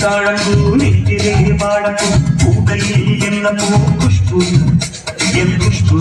தாழம்பூ நெஞ்சிலே வாழப்பூ பூடையில் என்ன பூ குஷ்பு என் குஷ்பு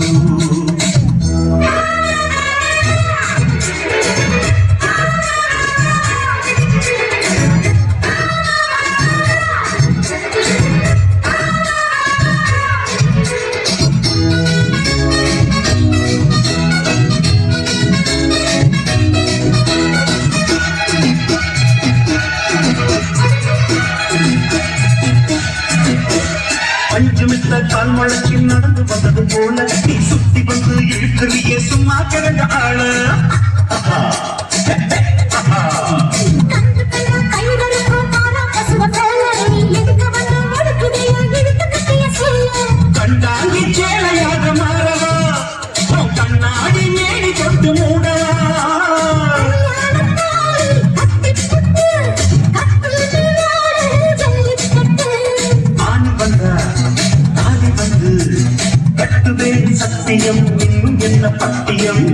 பஞ்சமித்த கால் முளைச்சி நடந்து வந்தது போல நீ சுத்தி வந்து இழுக்கிறிய சும்மா கிடந்த ஆளு கண்டாங்கி சேலையாக மாறவா கண்ணாடி மேடி தொட்டு மூடவா சத்தியம் இன்னும் என்ன பத்தியம்